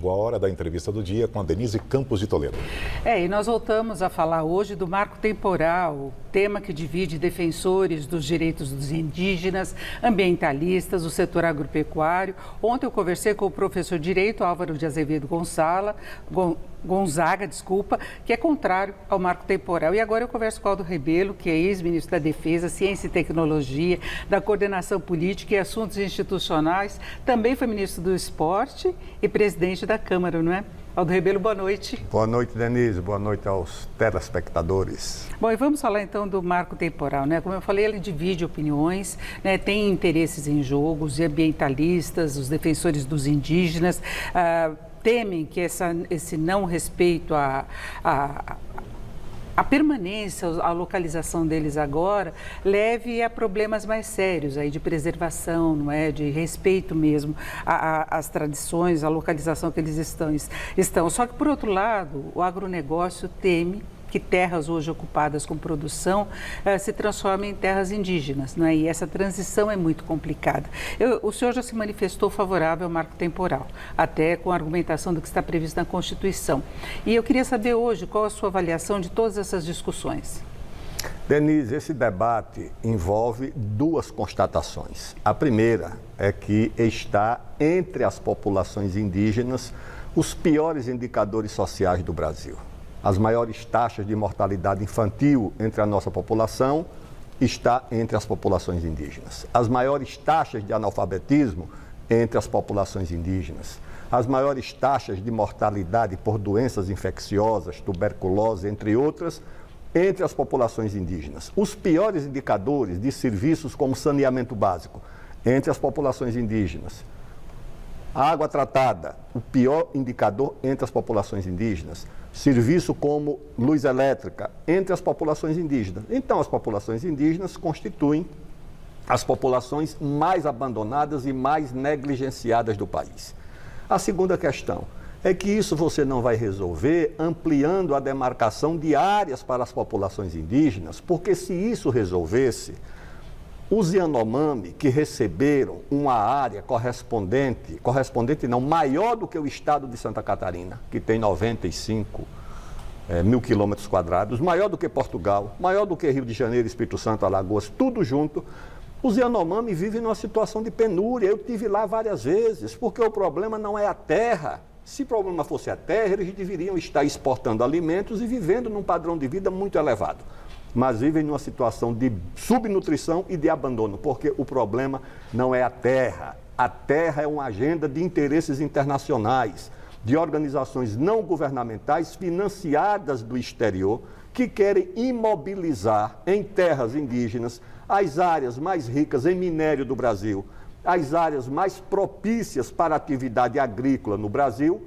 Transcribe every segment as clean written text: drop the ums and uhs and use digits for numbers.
A hora da entrevista do dia com a Denise Campos de Toledo. E nós voltamos a falar hoje do marco temporal, tema que divide defensores dos direitos dos indígenas, ambientalistas, o setor agropecuário. Ontem eu conversei com o professor de Direito Álvaro de Azevedo Gonzaga, que é contrário ao marco temporal. E agora eu converso com o Aldo Rebelo, que é ex-ministro da Defesa, Ciência e Tecnologia, da Coordenação Política e Assuntos Institucionais, também foi ministro do Esporte e presidente da Câmara, não é? Aldo Rebelo, boa noite. Boa noite, Denise. Boa noite aos telespectadores. Bom, e vamos falar então do marco temporal, né? Como eu falei, ele divide opiniões, né? Tem interesses em jogo, os ambientalistas, os defensores dos indígenas, temem que esse não respeito a permanência, a localização deles agora, leve a problemas mais sérios aí de preservação, não é? De respeito mesmo às tradições, à localização que eles estão. Só que, por outro lado, o agronegócio teme que terras hoje ocupadas com produção se transformem em terras indígenas, não é? E essa transição é muito complicada. O senhor já se manifestou favorável ao marco temporal, até com a argumentação do que está previsto na Constituição. E eu queria saber hoje qual a sua avaliação de todas essas discussões. Denise, esse debate envolve duas constatações. A primeira é que está entre as populações indígenas os piores indicadores sociais do Brasil. As maiores taxas de mortalidade infantil entre a nossa população está entre as populações indígenas. As maiores taxas de analfabetismo entre as populações indígenas. As maiores taxas de mortalidade por doenças infecciosas, tuberculose, entre outras, entre as populações indígenas. Os piores indicadores de serviços como saneamento básico entre as populações indígenas. A água tratada, o pior indicador entre as populações indígenas. Serviço como luz elétrica entre as populações indígenas. Então, as populações indígenas constituem as populações mais abandonadas e mais negligenciadas do país. A segunda questão é que isso você não vai resolver ampliando a demarcação de áreas para as populações indígenas, porque se isso resolvesse, os Yanomami que receberam uma área correspondente não, maior do que o estado de Santa Catarina, que tem 95 mil quilômetros quadrados, maior do que Portugal, maior do que Rio de Janeiro, Espírito Santo, Alagoas, tudo junto, os Yanomami vivem numa situação de penúria. Eu estive lá várias vezes, porque o problema não é a terra. Se o problema fosse a terra, eles deveriam estar exportando alimentos e vivendo num padrão de vida muito elevado. Mas vivem numa situação de subnutrição e de abandono, porque o problema não é a terra. A terra é uma agenda de interesses internacionais, de organizações não governamentais financiadas do exterior, que querem imobilizar em terras indígenas as áreas mais ricas em minério do Brasil, as áreas mais propícias para a atividade agrícola no Brasil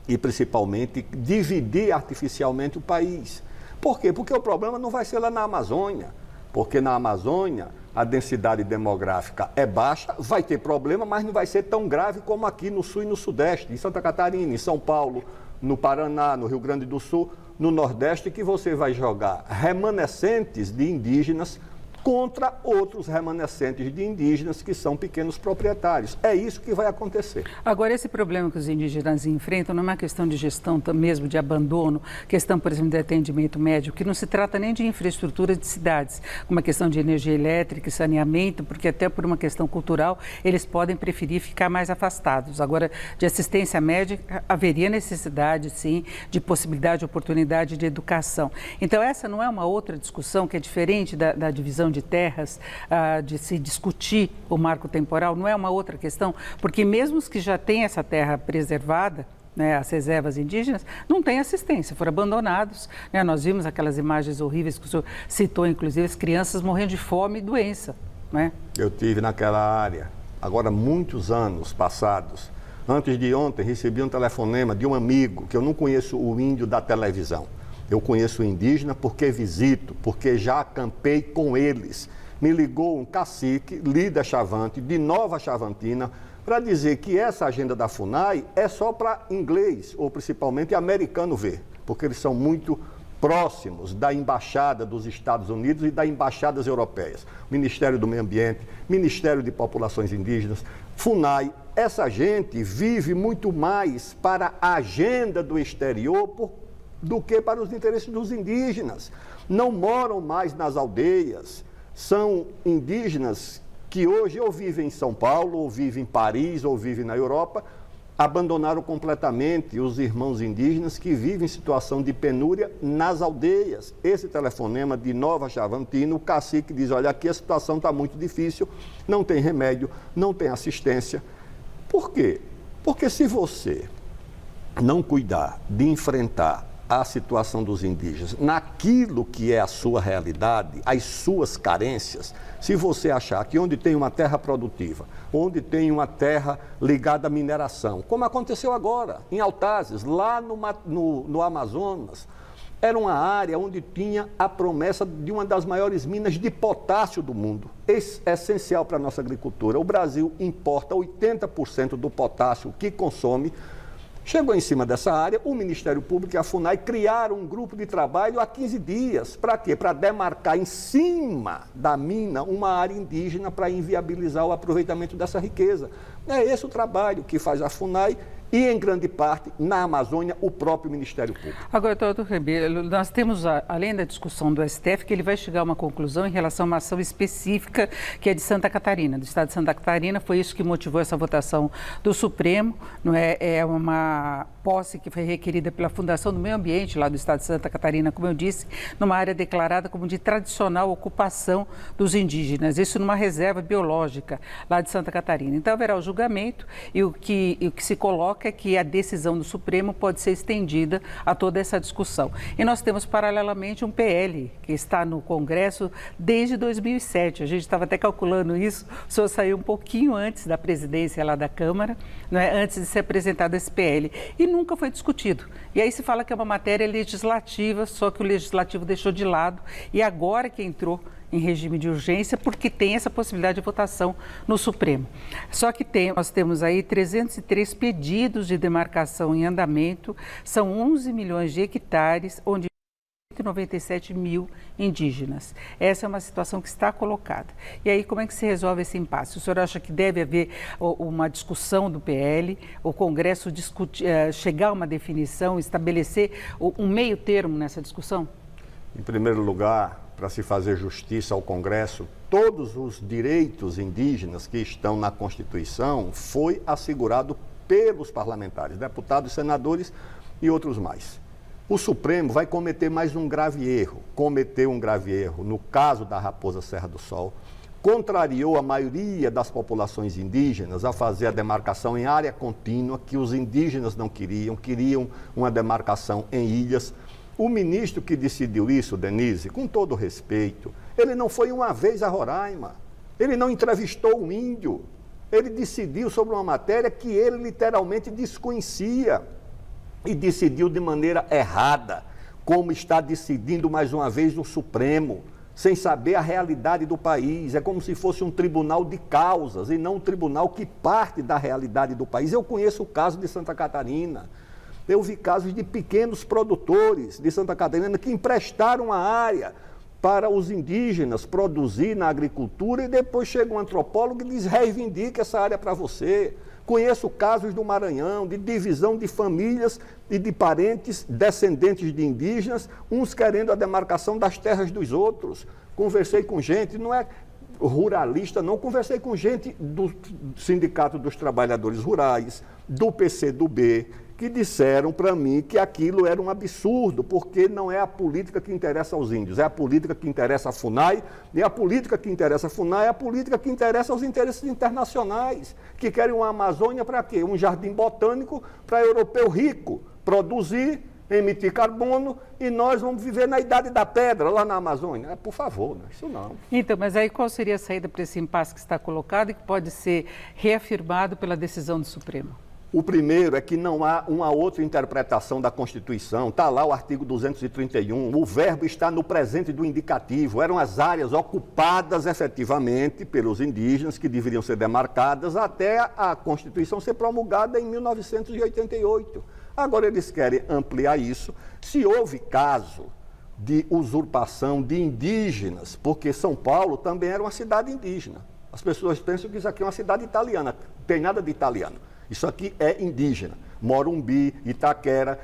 e, principalmente, dividir artificialmente o país. Por quê? Porque o problema não vai ser lá na Amazônia, porque na Amazônia a densidade demográfica é baixa, vai ter problema, mas não vai ser tão grave como aqui no Sul e no Sudeste, em Santa Catarina, em São Paulo, no Paraná, no Rio Grande do Sul, no Nordeste, que você vai jogar remanescentes de indígenas contra outros remanescentes de indígenas que são pequenos proprietários. É isso que vai acontecer. Agora, esse problema que os indígenas enfrentam não é uma questão de gestão mesmo, de abandono, questão, por exemplo, de atendimento médico, que não se trata nem de infraestrutura de cidades, uma questão de energia elétrica e saneamento, porque até por uma questão cultural, eles podem preferir ficar mais afastados. Agora, de assistência médica, haveria necessidade, sim, de possibilidade, de oportunidade de educação. Então, essa não é uma outra discussão que é diferente da divisão de terras, de se discutir o marco temporal, não é uma outra questão, porque mesmo os que já têm essa terra preservada, né, as reservas indígenas, não têm assistência, foram abandonados, né? Nós vimos aquelas imagens horríveis que o senhor citou, inclusive as crianças morrendo de fome e doença, né? Eu tive naquela área, agora muitos anos passados. Antes de ontem, recebi um telefonema de um amigo, que eu não conheço o índio da televisão. Eu conheço o indígena porque visito, porque já acampei com eles. Me ligou um cacique, líder Chavante, de Nova Chavantina, para dizer que essa agenda da FUNAI é só para inglês, ou principalmente americano ver, porque eles são muito próximos da Embaixada dos Estados Unidos e das embaixadas europeias. Ministério do Meio Ambiente, Ministério de Populações Indígenas, FUNAI, essa gente vive muito mais para a agenda do exterior do que para os interesses dos indígenas. Não moram mais nas aldeias, são indígenas que hoje ou vivem em São Paulo, ou vivem em Paris, ou vivem na Europa, abandonaram completamente os irmãos indígenas que vivem em situação de penúria nas aldeias. Esse telefonema de Nova Chavantina, o cacique diz, olha, aqui a situação está muito difícil, não tem remédio, não tem assistência. Por quê? Porque se você não cuidar de enfrentar a situação dos indígenas naquilo que é a sua realidade, as suas carências, se você achar que onde tem uma terra produtiva, onde tem uma terra ligada à mineração, como aconteceu agora em Altazes, lá no Amazonas, era uma área onde tinha a promessa de uma das maiores minas de potássio do mundo, essencial para a nossa agricultura. O Brasil importa 80% do potássio que consome. Chegou em cima dessa área, o Ministério Público e a FUNAI criaram um grupo de trabalho há 15 dias. Para quê? Para demarcar em cima da mina uma área indígena para inviabilizar o aproveitamento dessa riqueza. É esse o trabalho que faz a FUNAI e, em grande parte, na Amazônia, o próprio Ministério Público. Agora, doutor Rebelo, nós temos, além da discussão do STF, que ele vai chegar a uma conclusão em relação a uma ação específica que é de Santa Catarina, do Estado de Santa Catarina. Foi isso que motivou essa votação do Supremo. Não é, é uma posse que foi requerida pela Fundação do Meio Ambiente, lá do Estado de Santa Catarina, como eu disse, numa área declarada como de tradicional ocupação dos indígenas. Isso numa reserva biológica lá de Santa Catarina. Então, haverá o julgamento e o que se coloca é que a decisão do Supremo pode ser estendida a toda essa discussão. E nós temos, paralelamente, um PL que está no Congresso desde 2007. A gente estava até calculando isso, o senhor saiu um pouquinho antes da presidência lá da Câmara, não é? Antes de ser apresentado esse PL, e nunca foi discutido. E aí se fala que é uma matéria legislativa, só que o Legislativo deixou de lado, e agora que entrou em regime de urgência, porque tem essa possibilidade de votação no Supremo. Só que nós temos aí 303 pedidos de demarcação em andamento, são 11 milhões de hectares, onde 197 mil indígenas. Essa é uma situação que está colocada. E aí, como é que se resolve esse impasse? O senhor acha que deve haver uma discussão do PL, o Congresso chegar a uma definição, estabelecer um meio termo nessa discussão? Em primeiro lugar, para se fazer justiça ao Congresso, todos os direitos indígenas que estão na Constituição foi assegurado pelos parlamentares, deputados, senadores e outros mais. O Supremo vai cometer mais um grave erro. Cometeu um grave erro no caso da Raposa Serra do Sol, contrariou a maioria das populações indígenas a fazer a demarcação em área contínua, que os indígenas não queriam uma demarcação em ilhas. O ministro que decidiu isso, Denise, com todo respeito, ele não foi uma vez a Roraima, ele não entrevistou um índio, ele decidiu sobre uma matéria que ele literalmente desconhecia e decidiu de maneira errada, como está decidindo mais uma vez no Supremo, sem saber a realidade do país. É como se fosse um tribunal de causas e não um tribunal que parte da realidade do país. Eu conheço o caso de Santa Catarina. Eu vi casos de pequenos produtores de Santa Catarina que emprestaram a área para os indígenas produzir na agricultura e depois chega um antropólogo e diz, reivindica essa área para você. Conheço casos do Maranhão, de divisão de famílias e de parentes descendentes de indígenas, uns querendo a demarcação das terras dos outros. Conversei com gente, não é ruralista não, conversei com gente do Sindicato dos Trabalhadores Rurais, do PCdoB, que disseram para mim que aquilo era um absurdo, porque não é a política que interessa aos índios, é a política que interessa a FUNAI, e a política que interessa a FUNAI é a política que interessa aos interesses internacionais, que querem uma Amazônia para quê? Um jardim botânico para europeu rico produzir, emitir carbono, e nós vamos viver na Idade da Pedra, lá na Amazônia. Por favor, isso não. Então, mas aí qual seria a saída para esse impasse que está colocado e que pode ser reafirmado pela decisão do Supremo? O primeiro é que não há uma outra interpretação da Constituição. Está lá o artigo 231, o verbo está no presente do indicativo. Eram as áreas ocupadas efetivamente pelos indígenas, que deveriam ser demarcadas até a Constituição ser promulgada em 1988. Agora eles querem ampliar isso. Se houve caso de usurpação de indígenas, porque São Paulo também era uma cidade indígena. As pessoas pensam que isso aqui é uma cidade italiana. tem nada de italiano. Isso aqui é indígena. Morumbi, Itaquera,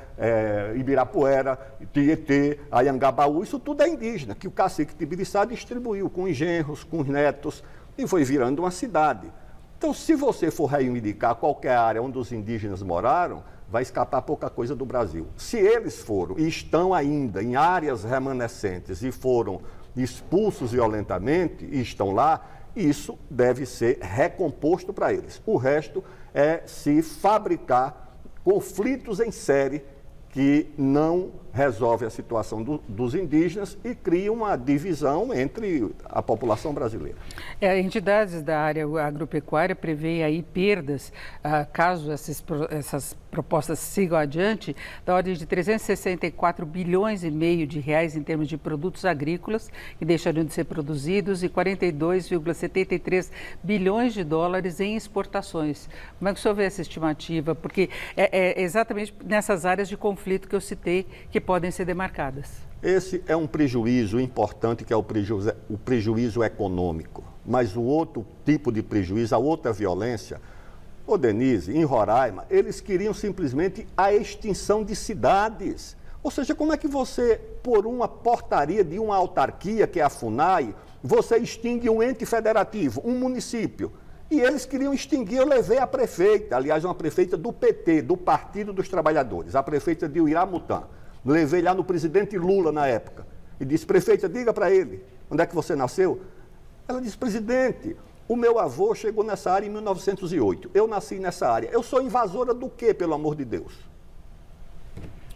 Ibirapuera, Tietê, Anhangabaú, isso tudo é indígena, que o cacique Tibiriçá distribuiu com os genros, com os netos, e foi virando uma cidade. Então, se você for reivindicar qualquer área onde os indígenas moraram, vai escapar pouca coisa do Brasil. Se eles foram e estão ainda em áreas remanescentes e foram expulsos violentamente e estão lá, isso deve ser recomposto para eles. O resto é se fabricar conflitos em série que não resolve a situação dos indígenas e cria uma divisão entre a população brasileira. Entidades da área agropecuária prevêem aí perdas, caso essas propostas sigam adiante, da ordem de 364 bilhões e meio de reais em termos de produtos agrícolas que deixariam de ser produzidos e 42,73 bilhões de dólares em exportações. Como é que o senhor vê essa estimativa? Porque é exatamente nessas áreas de conflito que eu citei que podem ser demarcadas. Esse é um prejuízo importante, que é o prejuízo econômico. Mas o outro tipo de prejuízo, a outra violência, Denise, em Roraima, eles queriam simplesmente a extinção de cidades. Ou seja, como é que você, por uma portaria de uma autarquia, que é a FUNAI, você extingue um ente federativo, um município? E eles queriam extinguir, eu levei a prefeita, aliás, uma prefeita do PT, do Partido dos Trabalhadores, a prefeita de Uiramutã. Levei lá no presidente Lula na época e disse: prefeita, diga para ele, onde é que você nasceu? Ela disse: presidente, o meu avô chegou nessa área em 1908, eu nasci nessa área, eu sou invasora do quê, pelo amor de Deus?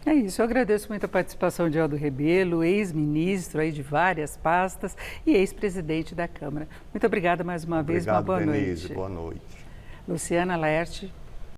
É isso, eu agradeço muito a participação de Aldo Rebelo, ex-ministro aí de várias pastas e ex-presidente da Câmara. Muito obrigada mais uma vez, uma boa Denise, noite. Boa noite. Luciana Laerte.